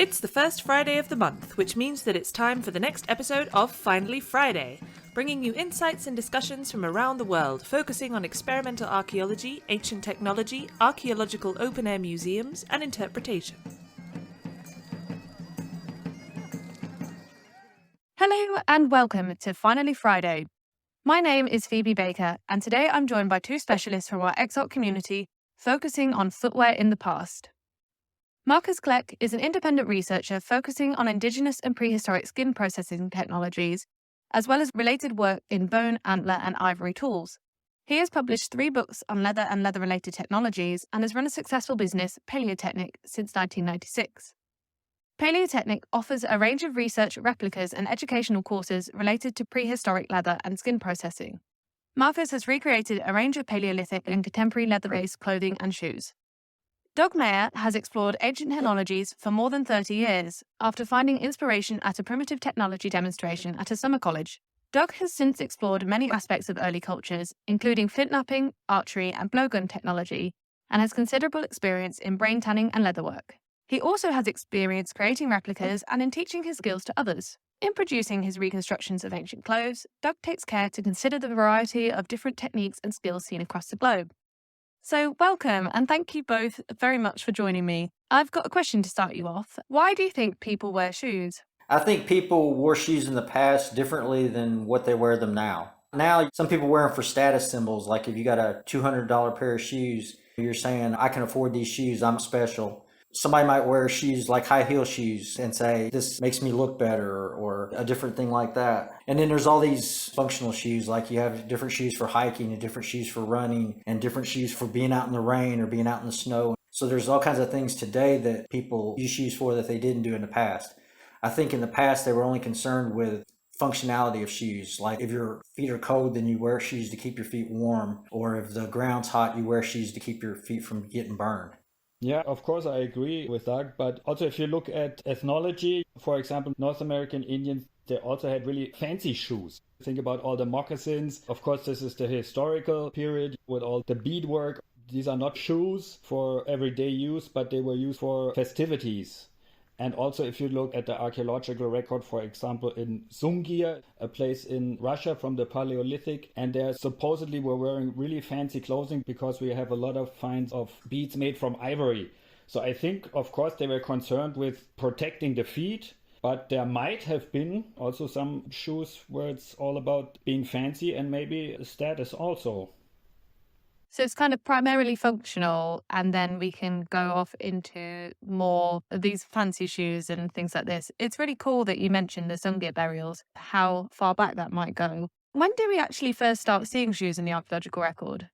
It's the first Friday of the month, which means that it's time for the next episode of Finally Friday, bringing you insights and discussions from around the world, focusing on experimental archaeology, ancient technology, archaeological open-air museums, and interpretation. Hello and welcome to Finally Friday. My name is Phoebe Baker, and today I'm joined by two specialists from our EXALT community focusing on footwear in the past. Marcus Kleck is an independent researcher focusing on indigenous and prehistoric skin processing technologies, as well as related work in bone, antler, and ivory tools. He has published 3 books on leather and leather-related technologies and has run a successful business, Paleotechnic, since 1996. Paleotechnic offers a range of research, replicas, and educational courses related to prehistoric leather and skin processing. Marcus has recreated a range of Paleolithic and contemporary leather-based clothing and shoes. Doug Mayer has explored ancient technologies for more than 30 years, after finding inspiration at a primitive technology demonstration at a summer college. Doug has since explored many aspects of early cultures, including flint knapping, archery, and blowgun technology, and has considerable experience in brain tanning and leatherwork. He also has experience creating replicas and in teaching his skills to others. In producing his reconstructions of ancient clothes, Doug takes care to consider the variety of different techniques and skills seen across the globe. So welcome, and thank you both very much for joining me. I've got a question to start you off. Why do you think people wear shoes? I think people wore shoes in the past differently than what they wear them now. Now, some people wear them for status symbols, like if you got a $200 pair of shoes, you're saying, I can afford these shoes, I'm special. Somebody might wear shoes like high heel shoes and say, this makes me look better, or a different thing like that. And then there's all these functional shoes, like you have different shoes for hiking and different shoes for running and different shoes for being out in the rain or being out in the snow. So there's all kinds of things today that people use shoes for that they didn't do in the past. I think in the past they were only concerned with functionality of shoes. Like if your feet are cold, then you wear shoes to keep your feet warm. Or if the ground's hot, you wear shoes to keep your feet from getting burned. Yeah, of course, I agree with Doug. But also, if you look at ethnology, for example, North American Indians, they also had really fancy shoes. Think about all the moccasins. Of course, this is the historical period with all the beadwork. These are not shoes for everyday use, but they were used for festivities. And also, if you look at the archaeological record, for example, in Sungir, a place in Russia from the Paleolithic, and they supposedly were wearing really fancy clothing because we have a lot of finds of beads made from ivory. So I think, of course, they were concerned with protecting the feet, but there might have been also some shoes where it's all about being fancy and maybe status also. So it's kind of primarily functional, and then we can go off into more of these fancy shoes and things like this. It's really cool that you mentioned the Sungir burials, how far back that might go. When did we actually first start seeing shoes in the archaeological record?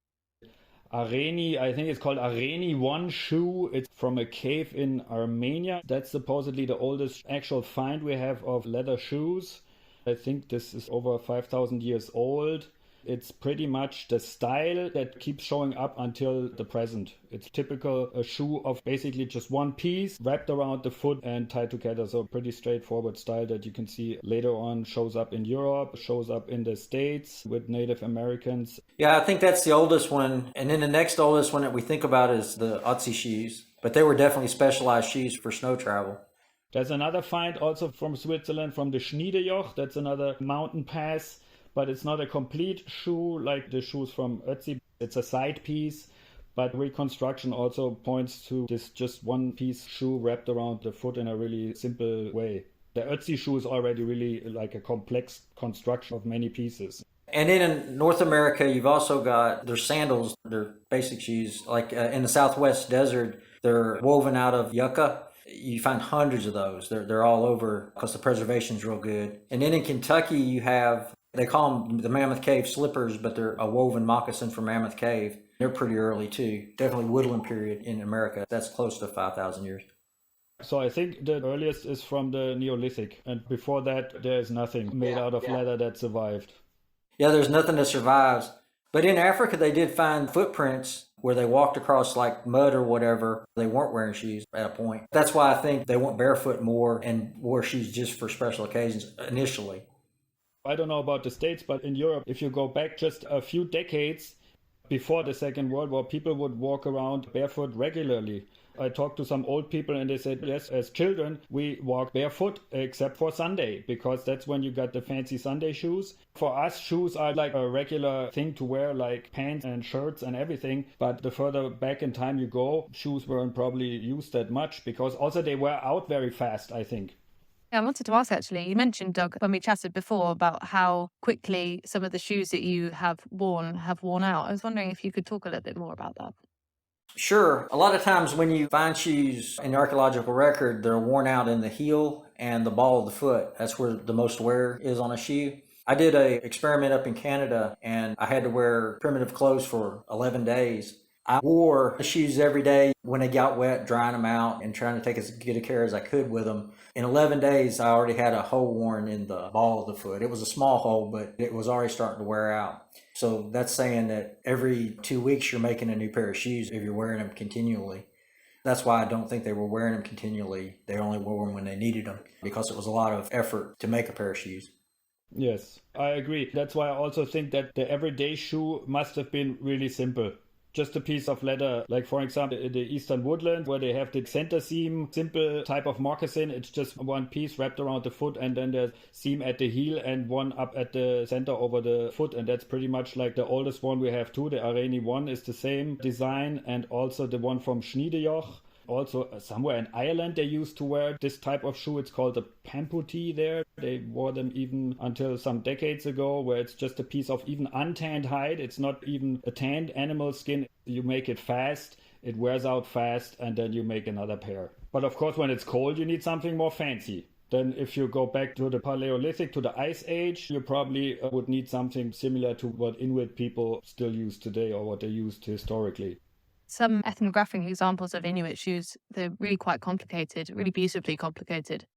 Areni, I think it's called Areni 1 shoe. It's from a cave in Armenia. That's supposedly the oldest actual find we have of leather shoes. I think this is over 5,000 years old. It's pretty much the style that keeps showing up until the present. It's typical a shoe of basically just one piece wrapped around the foot and tied together. So pretty straightforward style that you can see later on shows up in Europe, shows up in the States with Native Americans. Yeah, I think that's the oldest one. And then the next oldest one that we think about is the Ötzi shoes. But they were definitely specialized shoes for snow travel. There's another find also from Switzerland, from the Schniedejoch. That's another mountain pass. But it's not a complete shoe like the shoes from Ötzi. It's a side piece, but reconstruction also points to this just one piece shoe wrapped around the foot in a really simple way. The Ötzi shoe is already really like a complex construction of many pieces. And then in North America, you've also got their sandals, their basic shoes. Like in the Southwest desert, they're woven out of yucca. You find hundreds of those. They're all over because the preservation's real good. And then in Kentucky, you have, they call them the Mammoth Cave slippers, but they're a woven moccasin from Mammoth Cave. They're pretty early too. Definitely woodland period in America. That's close to 5,000 years. So I think the earliest is from the Neolithic. And before that, there's nothing made out of leather that survived. Yeah, there's nothing that survives. But in Africa, they did find footprints where they walked across like mud or whatever. They weren't wearing shoes at a point. That's why I think they went barefoot more and wore shoes just for special occasions initially. I don't know about the States, but in Europe, if you go back just a few decades before the Second World War, people would walk around barefoot regularly. I talked to some old people and they said, yes, as children, we walk barefoot except for Sunday, because that's when you got the fancy Sunday shoes. For us, shoes are like a regular thing to wear, like pants and shirts and everything. But the further back in time you go, shoes weren't probably used that much, because also they wear out very fast, I think. Yeah, I wanted to ask actually, you mentioned, Doug, when we chatted before about how quickly some of the shoes that you have worn out. I was wondering if you could talk a little bit more about that. Sure. A lot of times when you find shoes in the archaeological record, they're worn out in the heel and the ball of the foot. That's where the most wear is on a shoe. I did an experiment up in Canada and I had to wear primitive clothes for 11 days. I wore the shoes every day when they got wet, drying them out and trying to take as good a care as I could with them. In 11 days, I already had a hole worn in the ball of the foot. It was a small hole, but it was already starting to wear out. So that's saying that every 2 weeks you're making a new pair of shoes if you're wearing them continually. That's why I don't think they were wearing them continually. They only wore them when they needed them, because it was a lot of effort to make a pair of shoes. Yes, I agree. That's why I also think that the everyday shoe must have been really simple. Just a piece of leather, like for example in the Eastern Woodlands where they have the center seam, simple type of moccasin. It's just one piece wrapped around the foot and then there's seam at the heel and one up at the center over the foot, and that's pretty much like the oldest one we have too. The Areni one is the same design, and also the one from Schniedejoch. Also, somewhere in Ireland, they used to wear this type of shoe. It's called a pamputee there. They wore them even until some decades ago, where it's just a piece of even untanned hide. It's not even a tanned animal skin. You make it fast, it wears out fast, and then you make another pair. But of course, when it's cold, you need something more fancy. Then if you go back to the Paleolithic, to the Ice Age, you probably would need something similar to what Inuit people still use today or what they used historically. Some ethnographic examples of Inuit shoes, they're really quite complicated, really beautifully complicated.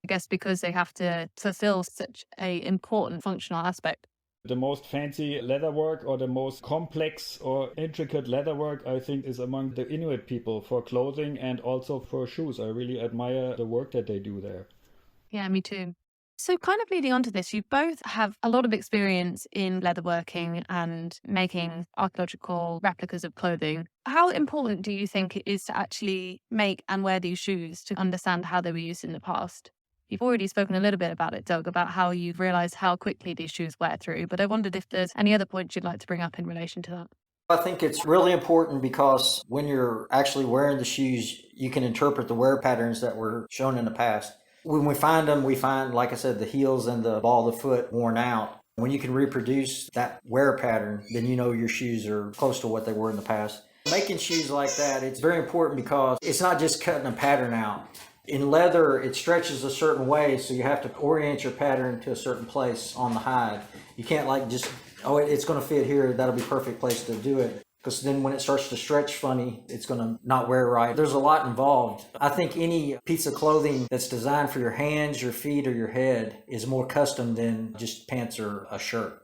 I guess because they have to fulfill such an important functional aspect. The most fancy leatherwork or the most complex or intricate leatherwork, I think, is among the Inuit people for clothing and also for shoes. I really admire the work that they do there. Yeah, me too. So kind of leading on to this, you both have a lot of experience in leatherworking and making archaeological replicas of clothing. How important do you think it is to actually make and wear these shoes to understand how they were used in the past? You've already spoken a little bit about it, Doug, about how you've realised how quickly these shoes wear through, but I wondered if there's any other points you'd like to bring up in relation to that. I think it's really important because when you're actually wearing the shoes, you can interpret the wear patterns that were shown in the past. When we find them, we find, like I said, the heels and the ball of the foot worn out. When you can reproduce that wear pattern, then you know your shoes are close to what they were in the past. Making shoes like that, it's very important because it's not just cutting a pattern out. In leather, it stretches a certain way, so you have to orient your pattern to a certain place on the hide. You can't like just, oh, it's going to fit here, that'll be a perfect place to do it. Because then when it starts to stretch funny, it's going to not wear right. There's a lot involved. I think any piece of clothing that's designed for your hands, your feet, or your head is more custom than just pants or a shirt.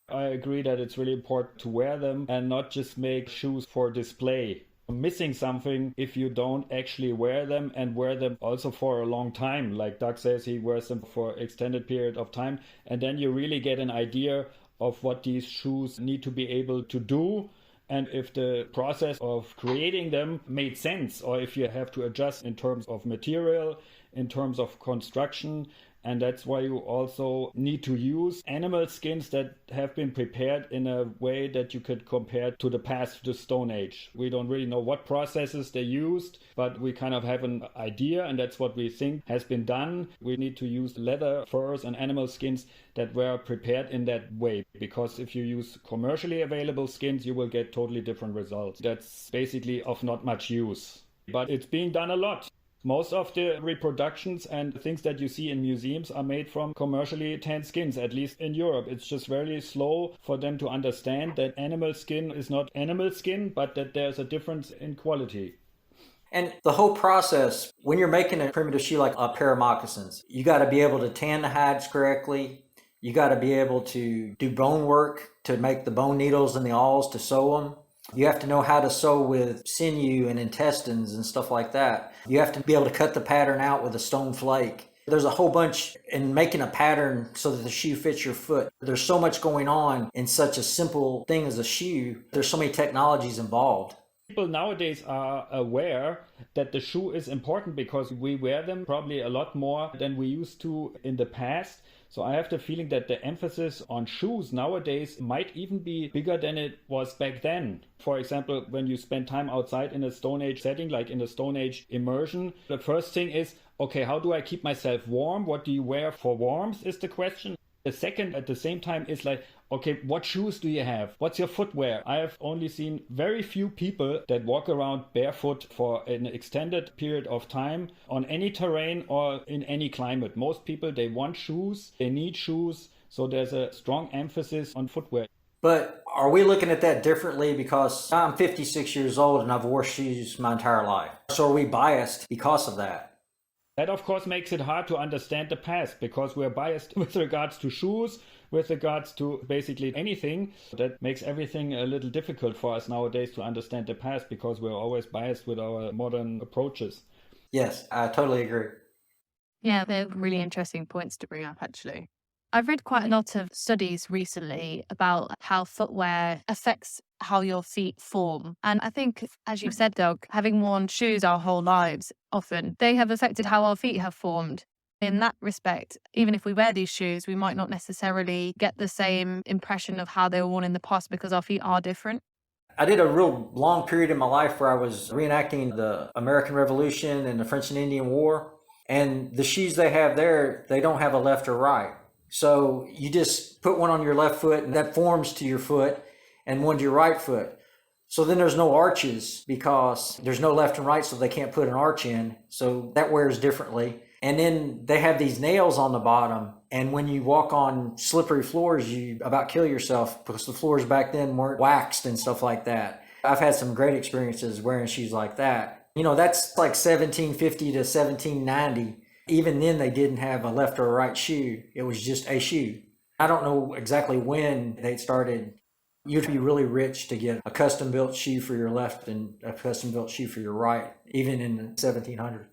I agree that it's really important to wear them and not just make shoes for display. Missing something if you don't actually wear them and wear them also for a long time. Like Doug says, he wears them for extended period of time, and then you really get an idea of what these shoes need to be able to do, and if the process of creating them made sense, or if you have to adjust in terms of material, in terms of construction. And that's why you also need to use animal skins that have been prepared in a way that you could compare to the past, the Stone Age. We don't really know what processes they used, but we kind of have an idea, and that's what we think has been done. We need to use leather, furs, and animal skins that were prepared in that way, because if you use commercially available skins, you will get totally different results. That's basically of not much use, but it's being done a lot. Most of the reproductions and things that you see in museums are made from commercially tanned skins, at least in Europe. It's just very slow for them to understand that animal skin is not animal skin, but that there's a difference in quality. And the whole process, when you're making a primitive shoe like a pair of moccasins, you got to be able to tan the hides correctly. You got to be able to do bone work to make the bone needles and the awls to sew them. You have to know how to sew with sinew and intestines and stuff like that. You have to be able to cut the pattern out with a stone flake. There's a whole bunch in making a pattern so that the shoe fits your foot. There's so much going on in such a simple thing as a shoe. There's so many technologies involved. People nowadays are aware that the shoe is important because we wear them probably a lot more than we used to in the past. So I have the feeling that the emphasis on shoes nowadays might even be bigger than it was back then. For example, when you spend time outside in a Stone Age setting, like in a Stone Age immersion, the first thing is, okay, how do I keep myself warm? What do you wear for warmth is the question. The second, at the same time, is like, okay, what shoes do you have? What's your footwear? I have only seen very few people that walk around barefoot for an extended period of time on any terrain or in any climate. Most people, they want shoes, they need shoes. So there's a strong emphasis on footwear. But are we looking at that differently? Because I'm 56 years old and I've worn shoes my entire life. So are we biased because of that? That, of course, makes it hard to understand the past because we're biased with regards to shoes, with regards to basically anything. That makes everything a little difficult for us nowadays to understand the past because we're always biased with our modern approaches. Yes, I totally agree. Yeah, they're really interesting points to bring up, actually. I've read quite a lot of studies recently about how footwear affects how your feet form. And I think, as you've said, Doug, having worn shoes our whole lives, often they have affected how our feet have formed. In that respect, even if we wear these shoes, we might not necessarily get the same impression of how they were worn in the past because our feet are different. I did a real long period in my life where I was reenacting the American Revolution and the French and Indian War. And the shoes they have there, they don't have a left or right. So you just put one on your left foot and that forms to your foot and one to your right foot. So then there's no arches because there's no left and right, so they can't put an arch in. So that wears differently. And then they have these nails on the bottom. And when you walk on slippery floors, you about kill yourself because the floors back then weren't waxed and stuff like that. I've had some great experiences wearing shoes like that. You know, that's like 1750 to 1790. Even then, they didn't have a left or a right shoe. It was just a shoe. I don't know exactly when they started. You'd be really rich to get a custom-built shoe for your left and a custom-built shoe for your right, even in the 1700s.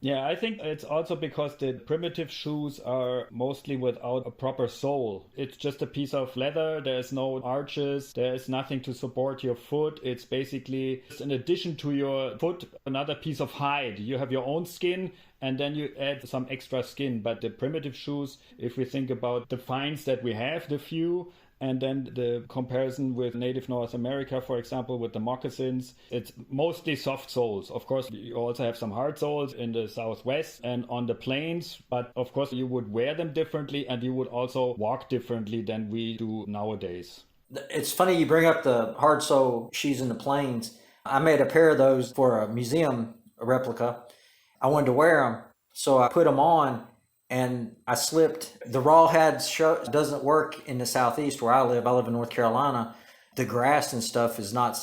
Yeah, I think it's also because the primitive shoes are mostly without a proper sole. It's just a piece of leather. There's no arches. There's nothing to support your foot. It's basically, in addition to your foot, another piece of hide. You have your own skin and then you add some extra skin. But the primitive shoes, if we think about the finds that we have, the few, and then the comparison with native North America, for example, with the moccasins, it's mostly soft soles. Of course, you also have some hard soles in the Southwest and on the plains, but of course you would wear them differently and you would also walk differently than we do nowadays. It's funny you bring up the hard sole shoes in the plains. I made a pair of those for a museum replica. I wanted to wear them, so I put them on. And I slipped. The rawhide doesn't work in the Southeast where I live. I live in North Carolina. The grass and stuff is not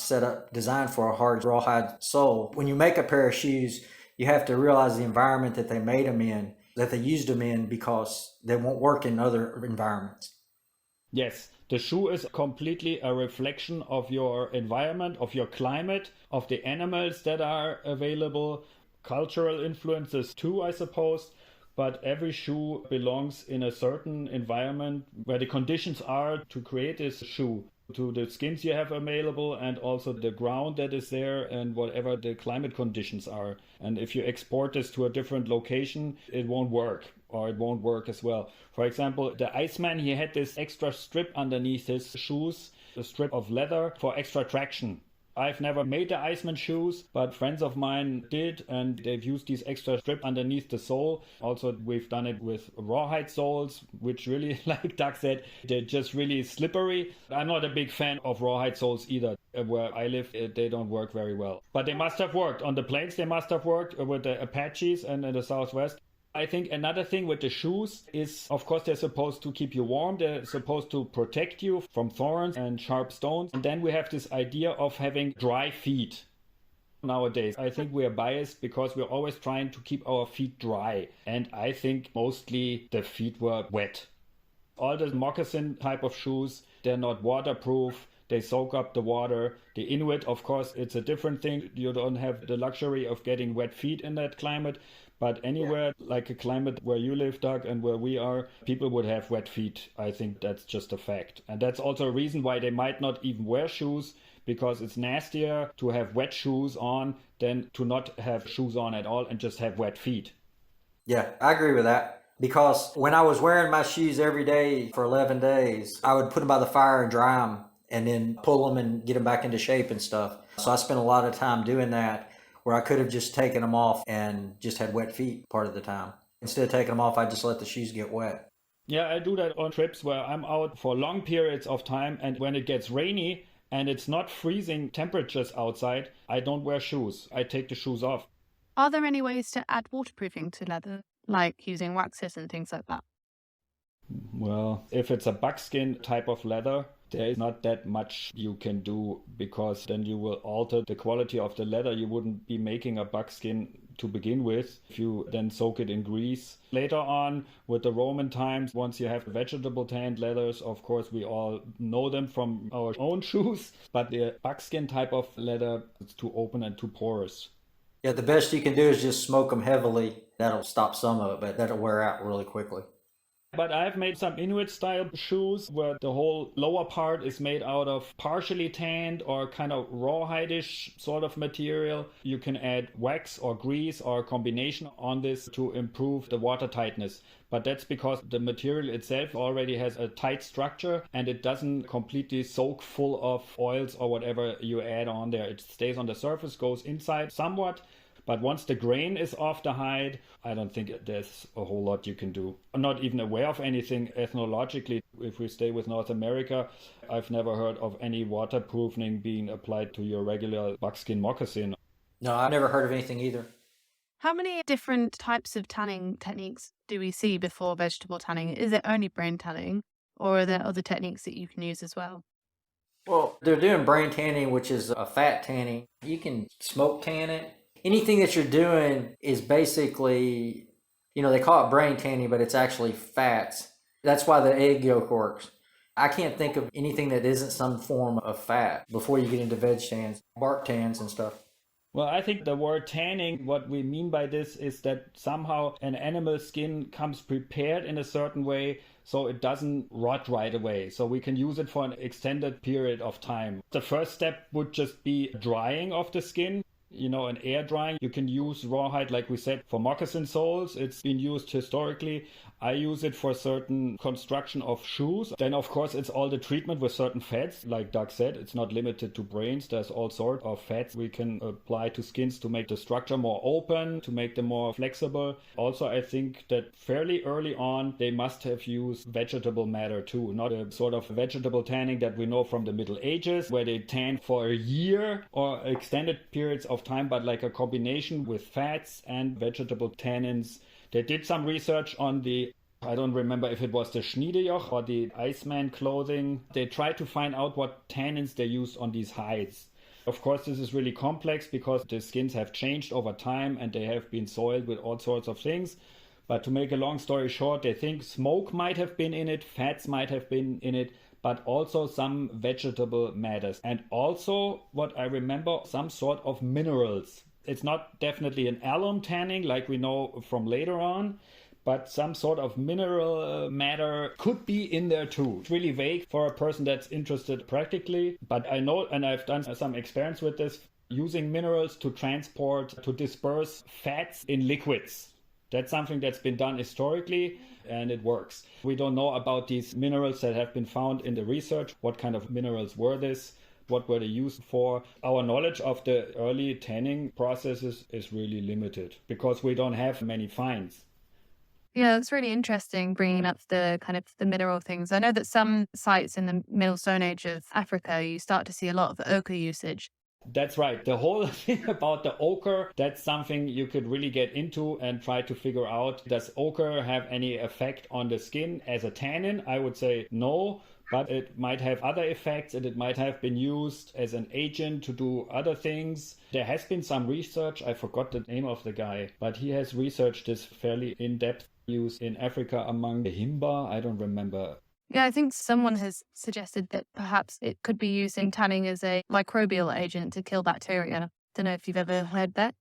designed for a hard rawhide sole. When you make a pair of shoes, you have to realize the environment that they made them in, that they used them in, because they won't work in other environments. Yes, the shoe is completely a reflection of your environment, of your climate, of the animals that are available, cultural influences too, I suppose. But every shoe belongs in a certain environment where the conditions are to create this shoe, to the skins you have available and also the ground that is there and whatever the climate conditions are. And if you export this to a different location, it won't work, or it won't work as well. For example, the Iceman, he had this extra strip underneath his shoes, a strip of leather for extra traction. I've never made the Iceman shoes, but friends of mine did, and they've used these extra strip underneath the sole. Also, we've done it with rawhide soles, which really, like Doug said, they're just really slippery. I'm not a big fan of rawhide soles either. Where I live, they don't work very well. But they must have worked. On the plains, they must have worked with the Apaches and in the Southwest. I think another thing with the shoes is, of course, they're supposed to keep you warm. They're supposed to protect you from thorns and sharp stones. And then we have this idea of having dry feet. Nowadays, I think we are biased because we're always trying to keep our feet dry. And I think mostly the feet were wet. All the moccasin type of shoes, they're not waterproof. They soak up the water. The Inuit, of course, it's a different thing. You don't have the luxury of getting wet feet in that climate. But anywhere like a climate where you live, Doug, and where we are, people would have wet feet. I think that's just a fact. And that's also a reason why they might not even wear shoes, because it's nastier to have wet shoes on than to not have shoes on at all and just have wet feet. Yeah, I agree with that. Because when I was wearing my shoes every day for 11 days, I would put them by the fire and dry them and then pull them and get them back into shape and stuff. So I spent a lot of time doing that, where I could have just taken them off and just had wet feet part of the time. Instead of taking them off, I just let the shoes get wet. Yeah, I do that on trips where I'm out for long periods of time, and when it gets rainy and it's not freezing temperatures outside, I don't wear shoes. I take the shoes off. Are there any ways to add waterproofing to leather, like using waxes and things like that? Well, if it's a buckskin type of leather, there is not that much you can do, because then you will alter the quality of the leather. You wouldn't be making a buckskin to begin with if you then soak it in grease. Later on, with the Roman times, once you have vegetable tanned leathers, of course, we all know them from our own shoes, but the buckskin type of leather is too open and too porous. Yeah, the best you can do is just smoke them heavily. That'll stop some of it, but that'll wear out really quickly. But I've made some Inuit style shoes where the whole lower part is made out of partially tanned or kind of rawhide-ish sort of material. You can add wax or grease or a combination on this to improve the water tightness. But that's because the material itself already has a tight structure and it doesn't completely soak full of oils or whatever you add on there. It stays on the surface, goes inside somewhat. But once the grain is off the hide, I don't think there's a whole lot you can do. I'm not even aware of anything ethnologically. If we stay with North America, I've never heard of any waterproofing being applied to your regular buckskin moccasin. No, I've never heard of anything either. How many different types of tanning techniques do we see before vegetable tanning? Is it only brain tanning, or are there other techniques that you can use as well? Well, they're doing brain tanning, which is a fat tanning. You can smoke tan it. Anything that you're doing is basically, they call it brain tanning, but it's actually fats. That's why the egg yolk works. I can't think of anything that isn't some form of fat before you get into veg tans, bark tans and stuff. Well, I think the word tanning, what we mean by this is that somehow an animal skin comes prepared in a certain way so it doesn't rot right away. So we can use it for an extended period of time. The first step would just be drying of the skin. An air drying. You can use rawhide, like we said, for moccasin soles. It's been used historically. I use it for certain construction of shoes. Then, of course, it's all the treatment with certain fats. Like Doug said, it's not limited to brains. There's all sorts of fats we can apply to skins to make the structure more open, to make them more flexible. Also, I think that fairly early on, they must have used vegetable matter too. Not a sort of vegetable tanning that we know from the Middle Ages, where they tan for a year or extended periods of time, but like a combination with fats and vegetable tannins. They did some research on I don't remember if it was the Schniedejoch or the Iceman clothing. They tried to find out what tannins they used on these hides. Of course, this is really complex because the skins have changed over time and they have been soiled with all sorts of things. But to make a long story short, they think smoke might have been in it, fats might have been in it, but also some vegetable matters. And also, what I remember, some sort of minerals. It's not definitely an alum tanning like we know from later on, but some sort of mineral matter could be in there too. It's really vague for a person that's interested practically, but I know, and I've done some experience with this, using minerals to disperse fats in liquids. That's something that's been done historically, and it works. We don't know about these minerals that have been found in the research. What kind of minerals were this? What were they used for? Our knowledge of the early tanning processes is really limited because we don't have many finds. Yeah, it's really interesting bringing up the kind of the mineral things. I know that some sites in the Middle Stone Age of Africa, you start to see a lot of ochre usage. That's right. The whole thing about the ochre, that's something you could really get into and try to figure out. Does ochre have any effect on the skin as a tannin? I would say no, but it might have other effects and it might have been used as an agent to do other things. There has been some research. I forgot the name of the guy, but he has researched this fairly in-depth use in Africa among the Himba. I don't remember. Yeah, I think someone has suggested that perhaps it could be used in tanning as a microbial agent to kill bacteria. Don't know if you've ever heard that.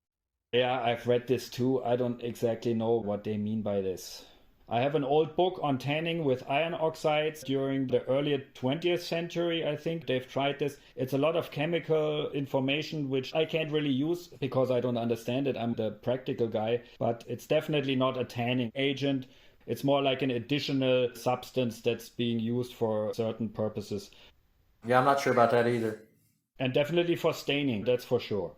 Yeah, I've read this too. I don't exactly know what they mean by this. I have an old book on tanning with iron oxides during the early 20th century, I think. They've tried this. It's a lot of chemical information which I can't really use because I don't understand it. I'm the practical guy, but it's definitely not a tanning agent. It's more like an additional substance that's being used for certain purposes. Yeah, I'm not sure about that either. And definitely for staining, that's for sure.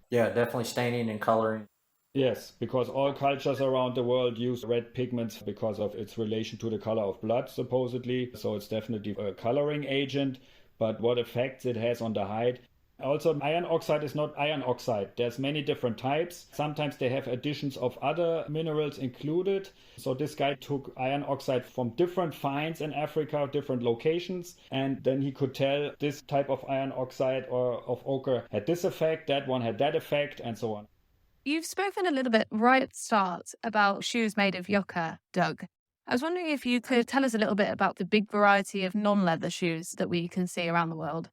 Yeah, definitely staining and coloring. Yes, because all cultures around the world use red pigments because of its relation to the color of blood, supposedly. So it's definitely a coloring agent, but what effects it has on the hide. Also, iron oxide is not iron oxide. There's many different types. Sometimes they have additions of other minerals included. So this guy took iron oxide from different finds in Africa, different locations, and then he could tell this type of iron oxide or of ochre had this effect, that one had that effect, and so on. You've spoken a little bit right at the start about shoes made of yucca, Doug. I was wondering if you could tell us a little bit about the big variety of non-leather shoes that we can see around the world.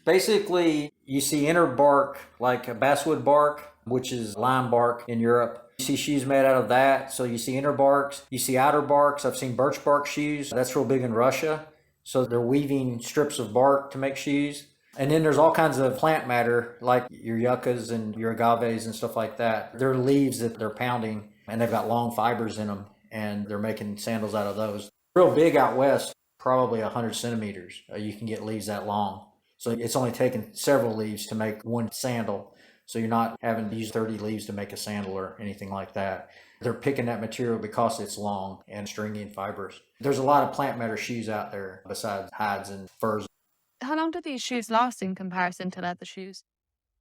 Basically, you see inner bark like a basswood bark, which is lime bark in Europe. You see shoes made out of that. So you see inner barks, you see outer barks. I've seen birch bark shoes. That's real big in Russia. So they're weaving strips of bark to make shoes. And then there's all kinds of plant matter like your yuccas and your agaves and stuff like that. They're leaves that they're pounding and they've got long fibers in them and they're making sandals out of those. Real big out west, probably 100 centimeters. You can get leaves that long. So it's only taken several leaves to make one sandal. So you're not having to use 30 leaves to make a sandal or anything like that. They're picking that material because it's long and stringy and fibrous. There's a lot of plant matter shoes out there besides hides and furs. How long do these shoes last in comparison to leather shoes?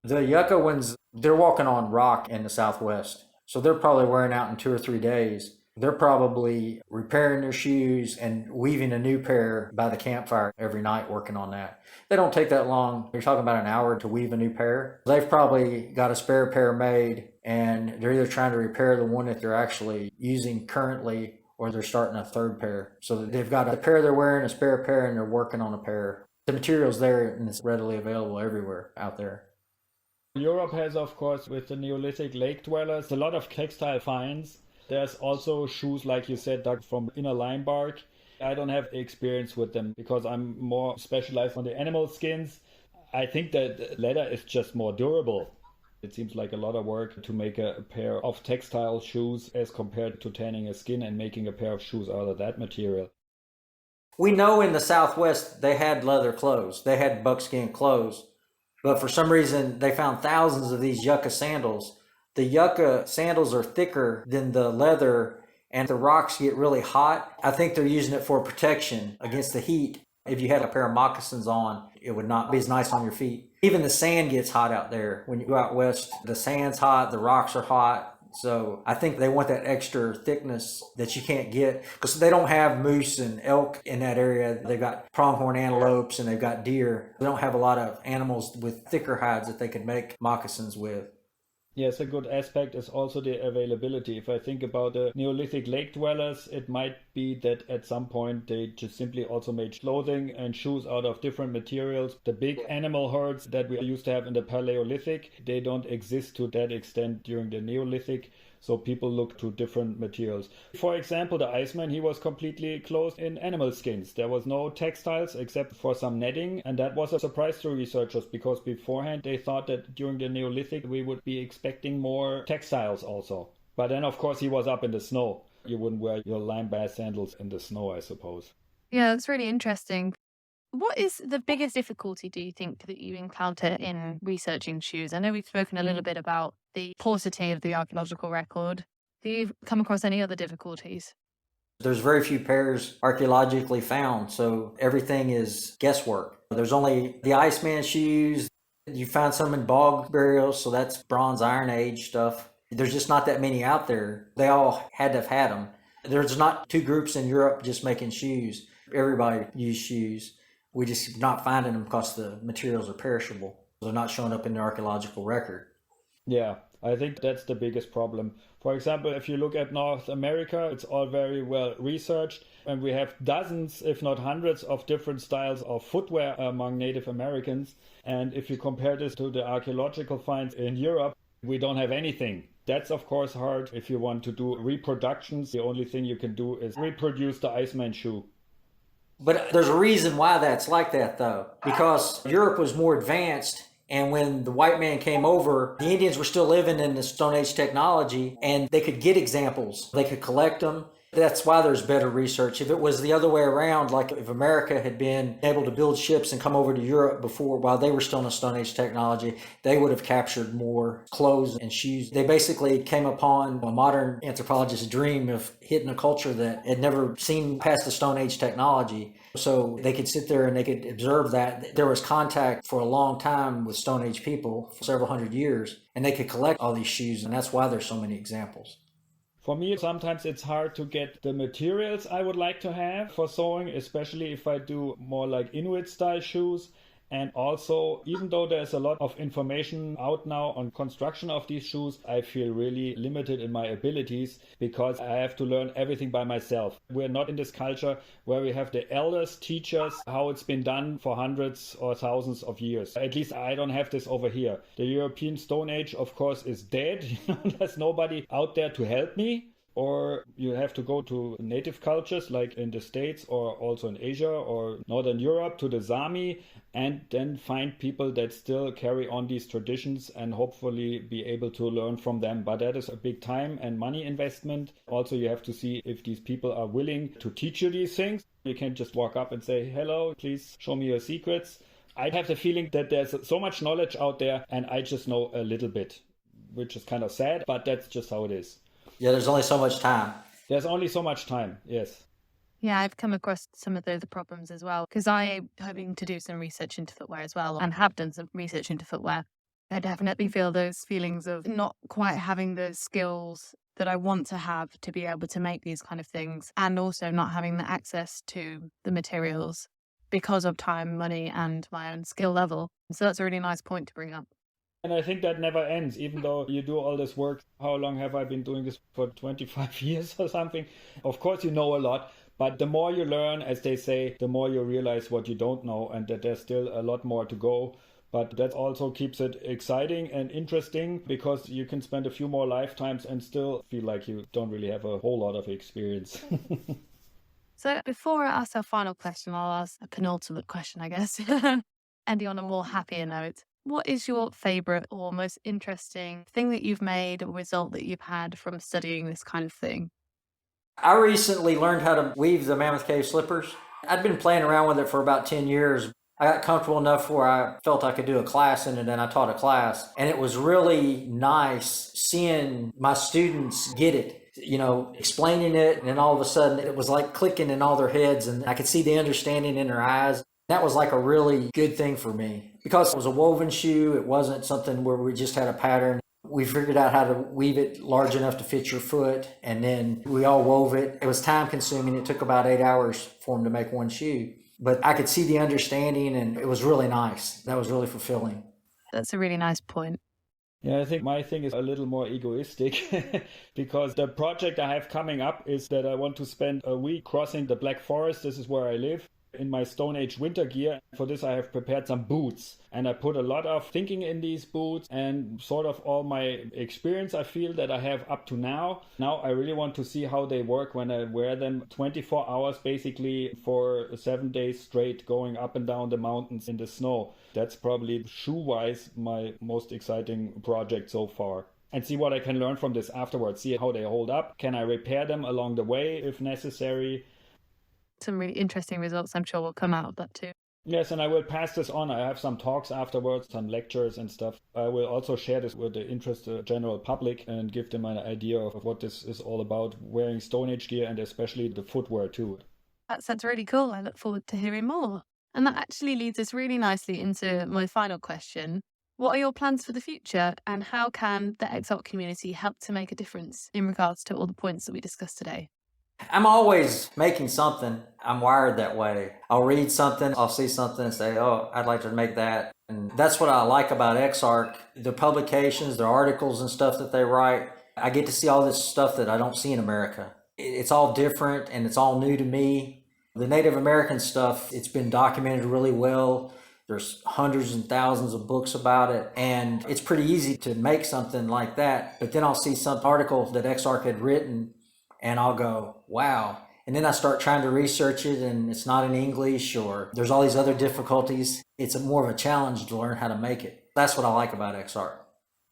The yucca ones, they're walking on rock in the Southwest. So they're probably wearing out in 2 or 3 days. They're probably repairing their shoes and weaving a new pair by the campfire every night, working on that. They don't take that long. You're talking about an hour to weave a new pair. They've probably got a spare pair made and they're either trying to repair the one that they're actually using currently or they're starting a third pair. So they've got a pair they're wearing, a spare pair, and they're working on a pair. The material's there and it's readily available everywhere out there. Europe has, of course, with the Neolithic lake dwellers, a lot of textile finds. There's also shoes, like you said, Doug, from inner lime bark. I don't have experience with them because I'm more specialized on the animal skins. I think that leather is just more durable. It seems like a lot of work to make a pair of textile shoes as compared to tanning a skin and making a pair of shoes out of that material. We know in the Southwest they had leather clothes. They had buckskin clothes. But for some reason, they found thousands of these yucca sandals. The yucca sandals are thicker than the leather, and the rocks get really hot. I think they're using it for protection against the heat. If you had a pair of moccasins on, it would not be as nice on your feet. Even the sand gets hot out there. When you go out west, the sand's hot, the rocks are hot. So I think they want that extra thickness that you can't get because they don't have moose and elk in that area. They've got pronghorn antelopes and they've got deer. They don't have a lot of animals with thicker hides that they could make moccasins with. Yes, a good aspect is also the availability. If I think about the Neolithic lake dwellers, it might be that at some point they just simply also made clothing and shoes out of different materials. The big animal herds that we used to have in the Paleolithic, they don't exist to that extent during the Neolithic. So people look to different materials. For example, the Iceman, he was completely clothed in animal skins. There was no textiles except for some netting. And that was a surprise to researchers because beforehand they thought that during the Neolithic we would be expecting more textiles also. But then, of course, he was up in the snow. You wouldn't wear your lime bass sandals in the snow, I suppose. Yeah, that's really interesting. What is the biggest difficulty, do you think, that you encounter in researching shoes? I know we've spoken a little bit about the paucity of the archaeological record. Do you come across any other difficulties? There's very few pairs archaeologically found, so everything is guesswork. There's only the Iceman shoes. You find some in bog burials, so that's Bronze Iron Age stuff. There's just not that many out there. They all had to have had them. There's not two groups in Europe just making shoes. Everybody used shoes. We just not finding them because the materials are perishable. They're not showing up in the archaeological record. Yeah, I think that's the biggest problem. For example, if you look at North America, it's all very well researched, and we have dozens, if not hundreds, of different styles of footwear among Native Americans. And if you compare this to the archaeological finds in Europe, We don't have anything. That's of course hard if you want to do reproductions. The only thing you can do is reproduce the Iceman shoe. But there's a reason why that's like that, though, because Europe was more advanced. And when the white man came over, the Indians were still living in the Stone Age technology, and they could get examples. They could collect them. That's why there's better research. If it was the other way around, like if America had been able to build ships and come over to Europe before, while they were still in the Stone Age technology, they would have captured more clothes and shoes. They basically came upon a modern anthropologist's dream of hitting a culture that had never seen past the Stone Age technology. So they could sit there and they could observe that there was contact for a long time with Stone Age people, for several hundred years, and they could collect all these shoes, and that's why there's so many examples. For me, sometimes it's hard to get the materials I would like to have for sewing, especially if I do more like Inuit style shoes. And also, even though there's a lot of information out now on construction of these shoes, I feel really limited in my abilities because I have to learn everything by myself. We're not in this culture where we have the elders teach us how it's been done for hundreds or thousands of years. At least I don't have this over here. The European Stone Age, of course, is dead. There's nobody out there to help me. Or you have to go to native cultures like in the States or also in Asia or Northern Europe to the Sami and then find people that still carry on these traditions and hopefully be able to learn from them. But that is a big time and money investment. Also, you have to see if these people are willing to teach you these things. You can't just walk up and say, hello, please show me your secrets. I have the feeling that there's so much knowledge out there and I just know a little bit, which is kind of sad, but that's just how it is. Yeah, there's only so much time. There's only so much time, yes. Yeah, I've come across some of the problems as well because I'm hoping to do some research into footwear as well and have done some research into footwear. I definitely feel those feelings of not quite having the skills that I want to have to be able to make these kind of things and also not having the access to the materials because of time, money and my own skill level. So that's a really nice point to bring up. And I think that never ends, even though you do all this work. How long have I been doing this? For 25 years or something? Of course, you know a lot, but the more you learn, as they say, the more you realize what you don't know and that there's still a lot more to go. But that also keeps it exciting and interesting because you can spend a few more lifetimes and still feel like you don't really have a whole lot of experience. So before I ask our final question, I'll ask a penultimate question, I guess, ending on a more happier note. What is your favorite or most interesting thing that you've made or result that you've had from studying this kind of thing? I recently learned how to weave the Mammoth Cave slippers. I'd been playing around with it for about 10 years. I got comfortable enough where I felt I could do a class in it, and I taught a class. And it was really nice seeing my students get it, you know, explaining it, and then all of a sudden it was like clicking in all their heads, and I could see the understanding in their eyes. That was like a really good thing for me because it was a woven shoe. It wasn't something where we just had a pattern. We figured out how to weave it large enough to fit your foot, and then we all wove it. It was time consuming. It took about 8 hours for them to make one shoe. But I could see the understanding, and it was really nice. That was really fulfilling. That's a really nice point. Yeah, I think my thing is a little more egoistic because the project I have coming up is that I want to spend a week crossing the Black Forest. This is where I live. In my Stone Age winter gear. For this I have prepared some boots and I put a lot of thinking in these boots and sort of all my experience I feel that I have up to now. Now I really want to see how they work when I wear them 24 hours basically for 7 days straight going up and down the mountains in the snow. That's probably shoe-wise my most exciting project so far. And see what I can learn from this afterwards. See how they hold up. Can I repair them along the way if necessary? Some really interesting results I'm sure will come out of that too. Yes, and I will pass this on. I have some talks afterwards, some lectures and stuff. I will also share this with the interested general public and give them an idea of what this is all about, wearing Stone Age gear and especially the footwear too. That sounds really cool. I look forward to hearing more. And that actually leads us really nicely into my final question. What are your plans for the future and how can the Exalt community help to make a difference in regards to all the points that we discussed today? I'm always making something. I'm wired that way. I'll read something, I'll see something and say, oh, I'd like to make that. And that's what I like about Exarch. The publications, the articles and stuff that they write, I get to see all this stuff that I don't see in America. It's all different and it's all new to me. The Native American stuff, it's been documented really well. There's hundreds and thousands of books about it, and it's pretty easy to make something like that. But then I'll see some article that Exarch had written, and I'll go, wow. And then I start trying to research it, and it's not in English, or there's all these other difficulties. It's more of a challenge to learn how to make it. That's what I like about Exarch.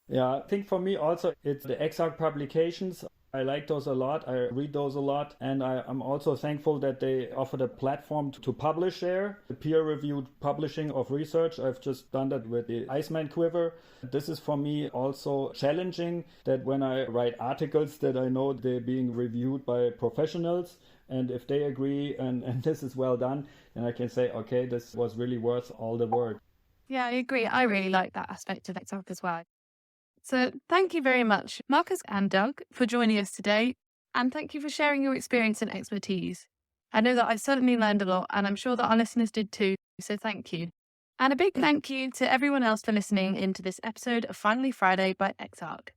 Yeah, I think for me also it's the Exarch publications. I like those a lot. I read those a lot. And I'm also thankful that they offered a platform to publish there, the peer-reviewed publishing of research. I've just done that with the Iceman Quiver. This is for me also challenging, that when I write articles that I know they're being reviewed by professionals. And if they agree and this is well done, then I can say, okay, this was really worth all the work. Yeah, I agree. I really like that aspect of Exarch as well. So thank you very much, Marcus and Doug, for joining us today. And thank you for sharing your experience and expertise. I know that I've certainly learned a lot, and I'm sure that our listeners did too. So thank you. And a big thank you to everyone else for listening into this episode of Finally Friday by Exarch.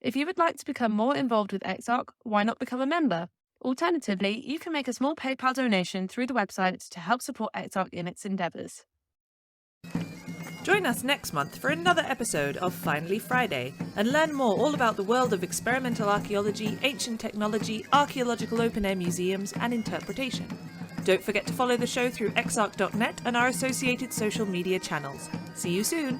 If you would like to become more involved with Exarch, why not become a member? Alternatively, you can make a small PayPal donation through the website to help support Exarch in its endeavours. Join us next month for another episode of Finally Friday and learn more all about the world of experimental archaeology, ancient technology, archaeological open-air museums and interpretation. Don't forget to follow the show through exarch.net and our associated social media channels. See you soon!